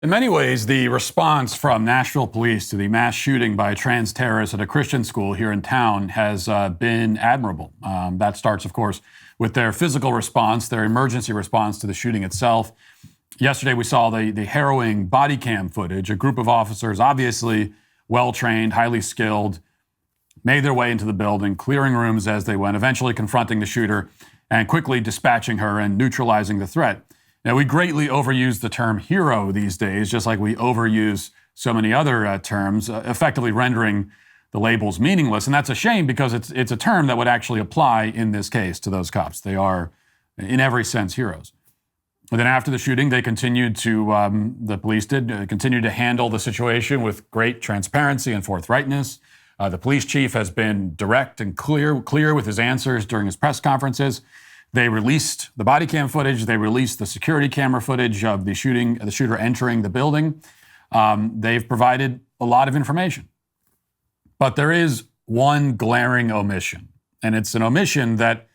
In many ways, the response from Nashville police to the mass shooting by a trans terrorist at a Christian school here in town has been admirable. That starts, of course, with their physical response, their emergency response to the shooting itself. Yesterday, we saw the harrowing body cam footage. A group of officers, obviously well-trained, highly skilled, made their way into the building, clearing rooms as they went, eventually confronting the shooter and quickly dispatching her and neutralizing the threat. Now, we greatly overuse the term hero these days, just like we overuse so many other terms, effectively rendering the labels meaningless. And that's a shame because it's a term that would actually apply in this case to those cops. They are, in every sense, heroes. And then after the shooting, they continued to, the police did, continue to handle the situation with great transparency and forthrightness. The police chief has been direct and clear with his answers during his press conferences. They released the body cam footage. They released the security camera footage of the shooter entering the building. They've provided a lot of information. But there is one glaring omission, and it's an omission that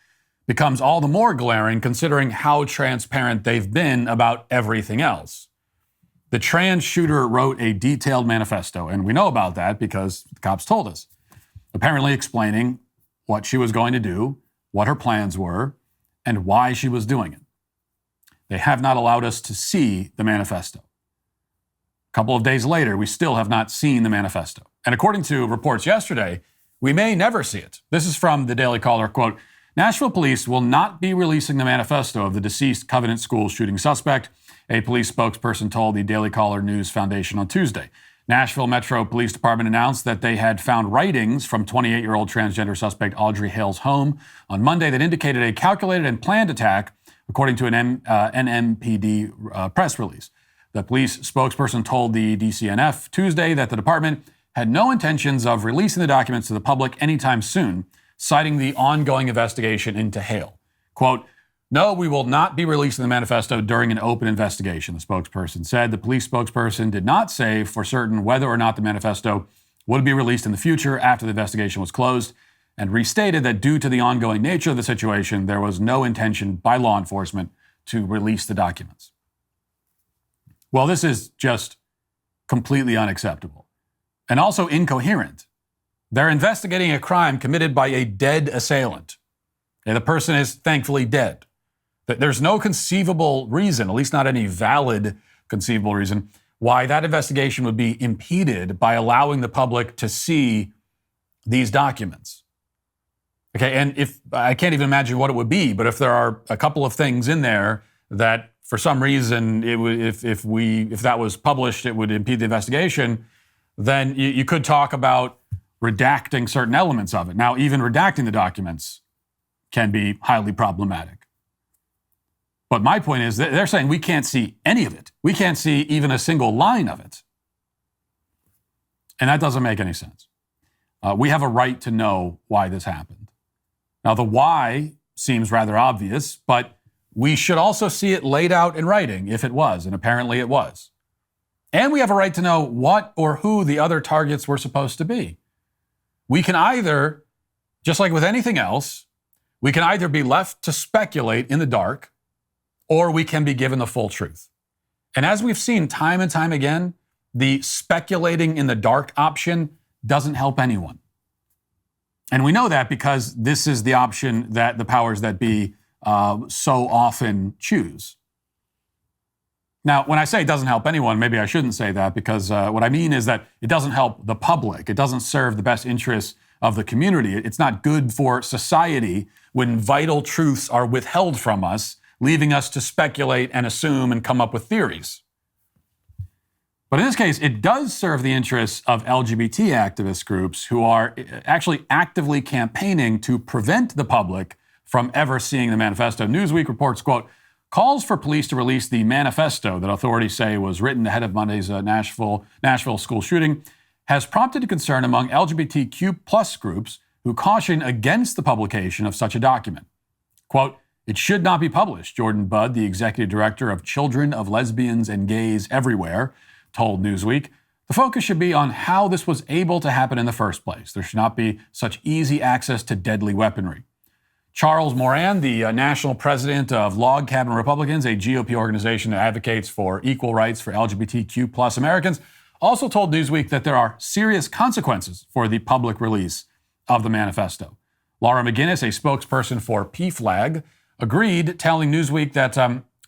becomes all the more glaring considering how transparent they've been about everything else. The trans shooter wrote a detailed manifesto, and we know about that because the cops told us, apparently explaining what she was going to do, what her plans were, and why she was doing it. They have not allowed us to see the manifesto. A couple of days later, we still have not seen the manifesto. And according to reports yesterday, we may never see it. This is from the Daily Caller, quote, Nashville police will not be releasing the manifesto of the deceased Covenant School shooting suspect, a police spokesperson told the Daily Caller News Foundation on Tuesday. Nashville Metro Police Department announced that they had found writings from 28-year-old transgender suspect Audrey Hale's home on Monday that indicated a calculated and planned attack, according to an NMPD press release. The police spokesperson told the DCNF Tuesday that the department had no intentions of releasing the documents to the public anytime soon, citing the ongoing investigation into Hale. Quote, no, we will not be releasing the manifesto during an open investigation, the spokesperson said. The police spokesperson did not say for certain whether or not the manifesto would be released in the future after the investigation was closed, and restated that due to the ongoing nature of the situation, there was no intention by law enforcement to release the documents. Well, this is just completely unacceptable and also incoherent. They're investigating a crime committed by a dead assailant. And the person is thankfully dead. There's no conceivable reason, at least not any valid conceivable reason, why that investigation would be impeded by allowing the public to see these documents. Okay, and if I can't even imagine what it would be, but if there are a couple of things in there that for some reason it would, if that was published, it would impede the investigation, then you could talk about redacting certain elements of it. Now, even redacting the documents can be highly problematic. But my point is that they're saying we can't see any of it. We can't see even a single line of it. And that doesn't make any sense. We have a right to know why this happened. Now, the why seems rather obvious, but we should also see it laid out in writing if it was, and apparently it was. And we have a right to know what or who the other targets were supposed to be. We can either, just like with anything else, we can either be left to speculate in the dark, or we can be given the full truth. And as we've seen time and time again, the speculating in the dark option doesn't help anyone. And we know that because this is the option that the powers that be so often choose. Now, when I say it doesn't help anyone, maybe I shouldn't say that because what I mean is that it doesn't help the public. It doesn't serve the best interests of the community. It's not good for society when vital truths are withheld from us, leaving us to speculate and assume and come up with theories. But in this case, it does serve the interests of LGBT activist groups who are actually actively campaigning to prevent the public from ever seeing the manifesto. Newsweek reports, quote, calls for police to release the manifesto that authorities say was written ahead of Monday's Nashville school shooting has prompted concern among LGBTQ plus groups who caution against the publication of such a document. Quote, it should not be published, Jordan Budd, the executive director of Children of Lesbians and Gays Everywhere, told Newsweek. The focus should be on how this was able to happen in the first place. There should not be such easy access to deadly weaponry. Charles Moran, the national president of Log Cabin Republicans, a GOP organization that advocates for equal rights for LGBTQ plus Americans, also told Newsweek that there are serious consequences for the public release of the manifesto. Laura McGinnis, a spokesperson for PFLAG, agreed, telling Newsweek that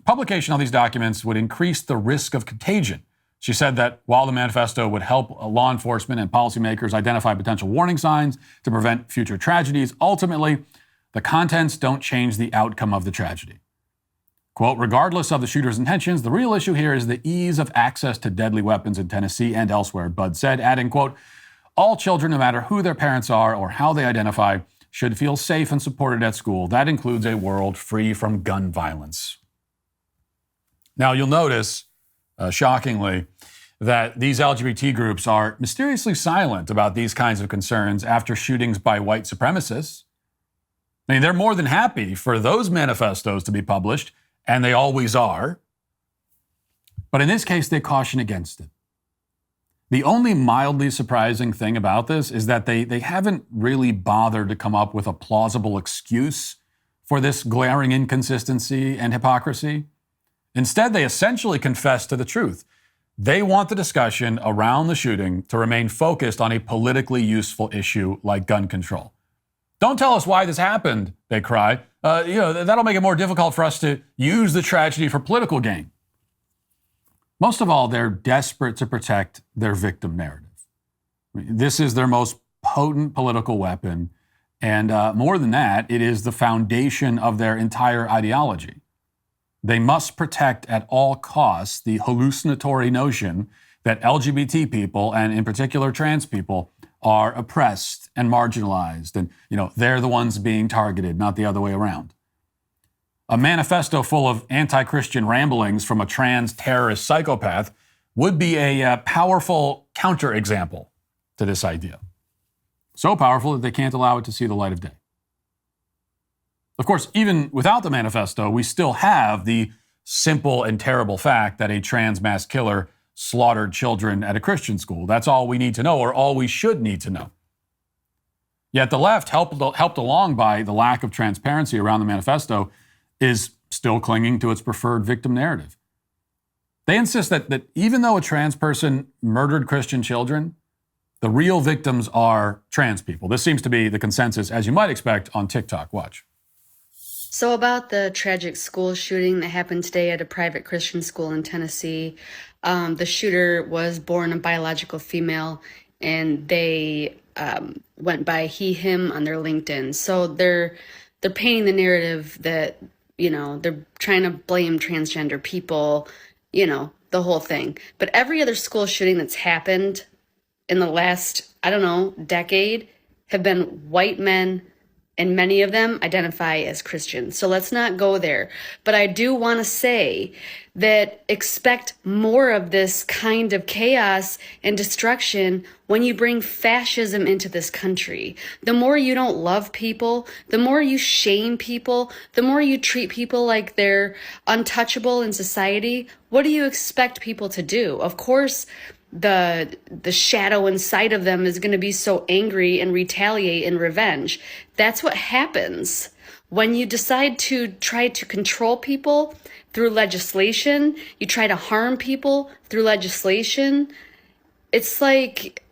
publication of these documents would increase the risk of contagion. She said that while the manifesto would help law enforcement and policymakers identify potential warning signs to prevent future tragedies, ultimately, the contents don't change the outcome of the tragedy. Quote, regardless of the shooter's intentions, the real issue here is the ease of access to deadly weapons in Tennessee and elsewhere, Budd said, adding, quote, all children, no matter who their parents are or how they identify, should feel safe and supported at school. That includes a world free from gun violence. Now, you'll notice, shockingly, that these LGBT groups are mysteriously silent about these kinds of concerns after shootings by white supremacists. I mean, they're more than happy for those manifestos to be published, and they always are. But in this case, they caution against it. The only mildly surprising thing about this is that they haven't really bothered to come up with a plausible excuse for this glaring inconsistency and hypocrisy. Instead, they essentially confess to the truth. They want the discussion around the shooting to remain focused on a politically useful issue like gun control. Don't tell us why this happened, they cry. That'll make it more difficult for us to use the tragedy for political gain. Most of all, they're desperate to protect their victim narrative. This is their most potent political weapon. And more than that, it is the foundation of their entire ideology. They must protect at all costs the hallucinatory notion that LGBT people, and in particular trans people, are oppressed and marginalized, and they're the ones being targeted, not the other way around. A manifesto full of anti-Christian ramblings from a trans terrorist psychopath would be a powerful counterexample to this idea. So powerful that they can't allow it to see the light of day. Of course, even without the manifesto, we still have the simple and terrible fact that a trans mass killer slaughtered children at a Christian school. That's all we need to know, or all we should need to know. Yet the left, helped along by the lack of transparency around the manifesto, is still clinging to its preferred victim narrative. They insist that even though a trans person murdered Christian children, the real victims are trans people. This seems to be the consensus, as you might expect, on TikTok. Watch. So about the tragic school shooting that happened today at a private Christian school in Tennessee, the shooter was born a biological female, and they went by he, him on their LinkedIn. So they're painting the narrative that, they're trying to blame transgender people, the whole thing. But every other school shooting that's happened in the last, decade have been white men, and many of them identify as Christians. So let's not go there. But I do want to say that expect more of this kind of chaos and destruction when you bring fascism into this country. The more you don't love people, the more you shame people, the more you treat people like they're untouchable in society, what do you expect people to do? Of course, the shadow inside of them is going to be so angry and retaliate in revenge. That's what happens when you decide to try to control people through legislation. You try to harm people through legislation. It's like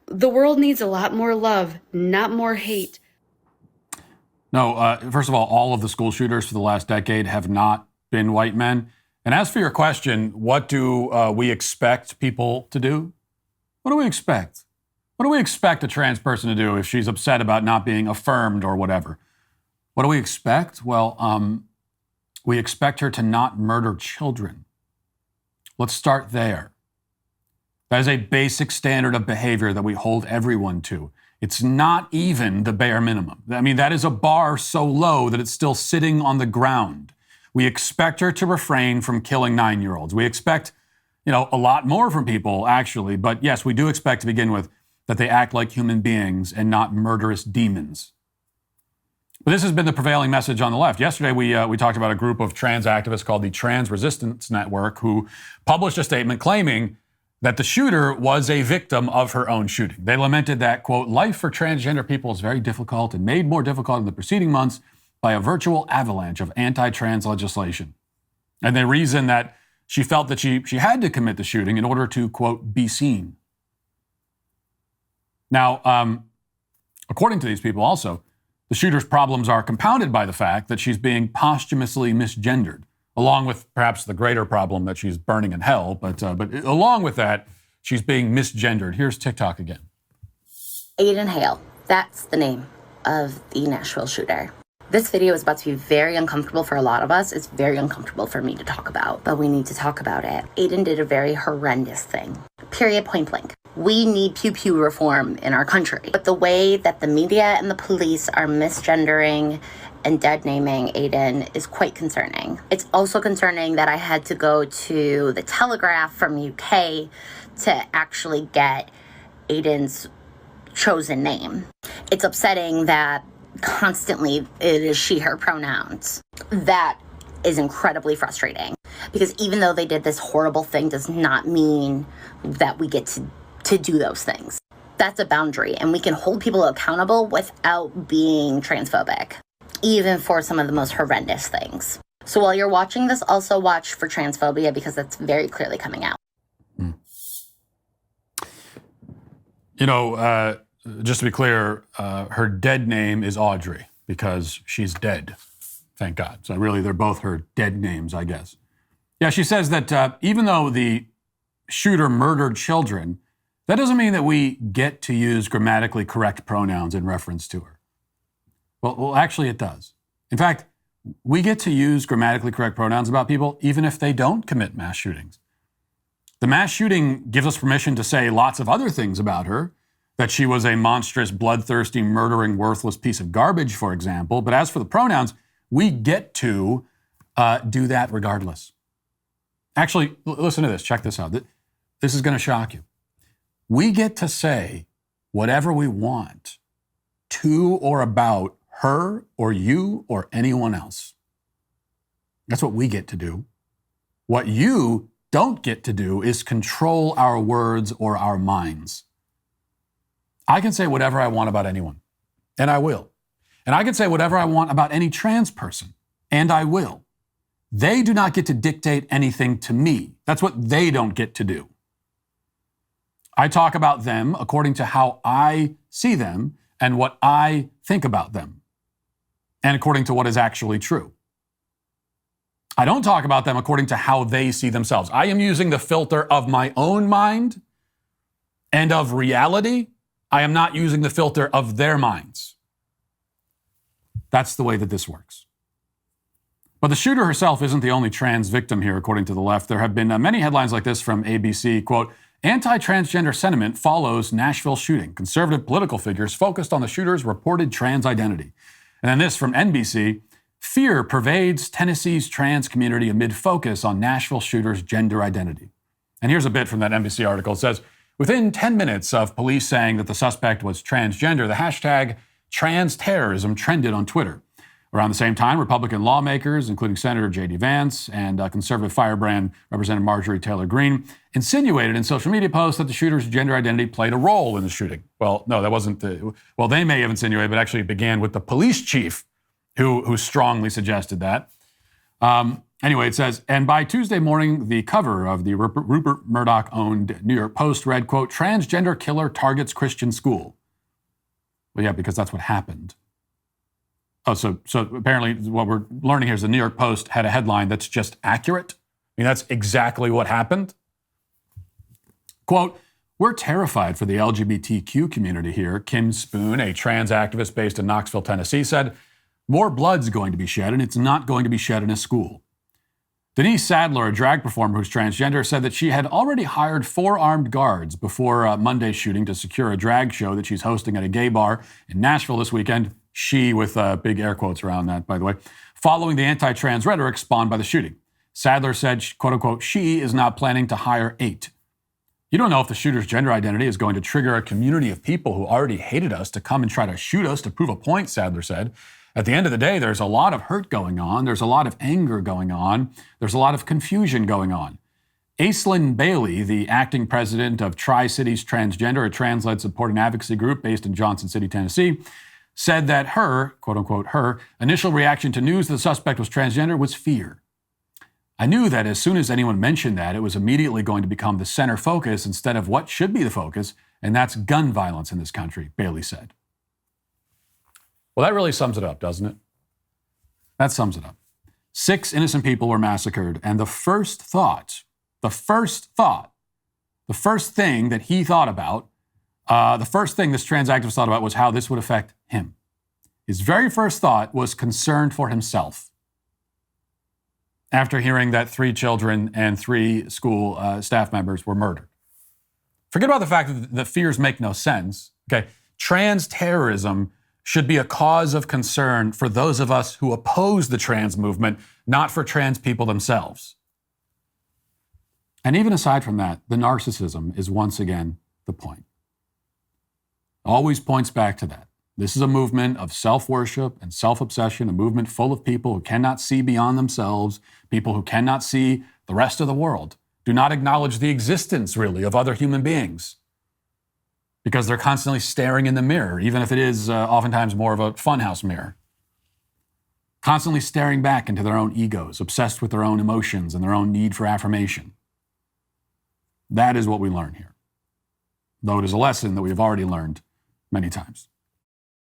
the world needs a lot more love, not more hate. No, first of all of the school shooters for the last decade have not been white men. And as for your question, what do we expect people to do? What do we expect? What do we expect a trans person to do if she's upset about not being affirmed or whatever? What do we expect? Well, we expect her to not murder children. Let's start there. That is a basic standard of behavior that we hold everyone to. It's not even the bare minimum. I mean, that is a bar so low that it's still sitting on the ground. We expect her to refrain from killing 9-year-olds. We expect, a lot more from people, actually. But yes, we do expect to begin with that they act like human beings and not murderous demons. But this has been the prevailing message on the left. Yesterday, we talked about a group of trans activists called the Trans Resistance Network, who published a statement claiming that the shooter was a victim of her own shooting. They lamented that, quote, life for transgender people is very difficult and made more difficult in the preceding months by a virtual avalanche of anti-trans legislation. And they reasoned that she felt that she had to commit the shooting in order to, quote, be seen. Now, according to these people also, the shooter's problems are compounded by the fact that she's being posthumously misgendered, along with perhaps the greater problem that she's burning in hell. But along with that, she's being misgendered. Here's TikTok again. Aiden Hale, that's the name of the Nashville shooter. This video is about to be very uncomfortable for a lot of us. It's very uncomfortable for me to talk about, but we need to talk about it. Aiden did a very horrendous thing. Period, point blank. We need pew-pew reform in our country. But the way that the media and the police are misgendering and dead naming Aiden is quite concerning. It's also concerning that I had to go to the Telegraph from UK to actually get Aiden's chosen name. It's upsetting that constantly it is she, her pronouns. That is incredibly frustrating because even though they did this horrible thing does not mean that we get to do those things. That's a boundary, and we can hold people accountable without being transphobic, even for some of the most horrendous things. So while you're watching this, also watch for transphobia because that's very clearly coming out. You know, just to be clear, her dead name is Audrey because she's dead. Thank God. So really, they're both her dead names, I guess. Yeah, she says that even though the shooter murdered children, that doesn't mean that we get to use grammatically correct pronouns in reference to her. Well, actually, it does. In fact, we get to use grammatically correct pronouns about people even if they don't commit mass shootings. The mass shooting gives us permission to say lots of other things about her, that she was a monstrous, bloodthirsty, murdering, worthless piece of garbage, for example. But as for the pronouns, we get to do that regardless. Actually, listen to this. Check this out. This is going to shock you. We get to say whatever we want to or about her or you or anyone else. That's what we get to do. What you don't get to do is control our words or our minds. I can say whatever I want about anyone, and I will. And I can say whatever I want about any trans person, and I will. They do not get to dictate anything to me. That's what they don't get to do. I talk about them according to how I see them and what I think about them, and according to what is actually true. I don't talk about them according to how they see themselves. I am using the filter of my own mind and of reality. I am not using the filter of their minds. That's the way that this works. But the shooter herself isn't the only trans victim here, according to the left. There have been many headlines like this from ABC, quote, anti-transgender sentiment follows Nashville shooting. Conservative political figures focused on the shooter's reported trans identity. And then this from NBC, fear pervades Tennessee's trans community amid focus on Nashville shooter's gender identity. And here's a bit from that NBC article. It says, within 10 minutes of police saying that the suspect was transgender, the hashtag trans terrorism trended on Twitter. Around the same time, Republican lawmakers, including Senator J.D. Vance and conservative firebrand Representative Marjorie Taylor Greene, insinuated in social media posts that the shooter's gender identity played a role in the shooting. Well, no, that wasn't well, they may have insinuated, but actually it began with the police chief who strongly suggested that. Anyway, it says, and by Tuesday morning, the cover of the Rupert Murdoch-owned New York Post read, quote, transgender killer targets Christian school. Well, yeah, because that's what happened. Oh, so apparently what we're learning here is the New York Post had a headline that's just accurate. I mean, that's exactly what happened. Quote, we're terrified for the LGBTQ community here. Kim Spoon, a trans activist based in Knoxville, Tennessee, said, more blood's going to be shed, and it's not going to be shed in a school. Denise Sadler, a drag performer who's transgender, said that she had already hired 4 armed guards before Monday's shooting to secure a drag show that she's hosting at a gay bar in Nashville this weekend. She, with big air quotes around that, by the way, following the anti-trans rhetoric spawned by the shooting. Sadler said, quote unquote, she is now planning to hire 8. You don't know if the shooter's gender identity is going to trigger a community of people who already hated us to come and try to shoot us to prove a point, Sadler said. At the end of the day, there's a lot of hurt going on. There's a lot of anger going on. There's a lot of confusion going on. Aislinn Bailey, the acting president of Tri-Cities Transgender, a trans-led support and advocacy group based in Johnson City, Tennessee, said that her, quote unquote, her initial reaction to news that the suspect was transgender was fear. I knew that as soon as anyone mentioned that, it was immediately going to become the center focus instead of what should be the focus, and that's gun violence in this country, Bailey said. Well, that really sums it up, doesn't it? That sums it up. 6 innocent people were massacred, and the first thing that he thought about, the first thing this trans activist thought about was how this would affect him. His very first thought was concern for himself. After hearing that 3 children and 3 school staff members were murdered. Forget about the fact that the fears make no sense. Okay, trans terrorism should be a cause of concern for those of us who oppose the trans movement, not for trans people themselves. And even aside from that, the narcissism is once again the point. Always points back to that. This is a movement of self-worship and self-obsession, a movement full of people who cannot see beyond themselves, people who cannot see the rest of the world, do not acknowledge the existence, really, of other human beings because they're constantly staring in the mirror, even if it is oftentimes more of a funhouse mirror. Constantly staring back into their own egos, obsessed with their own emotions and their own need for affirmation. That is what we learn here, though it is a lesson that we have already learned many times.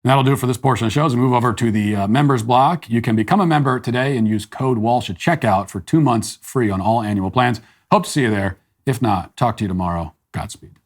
And that'll do it for this portion of the show. As we move over to the members block, you can become a member today and use code Walsh at checkout for 2 months free on all annual plans. Hope to see you there. If not, talk to you tomorrow. Godspeed.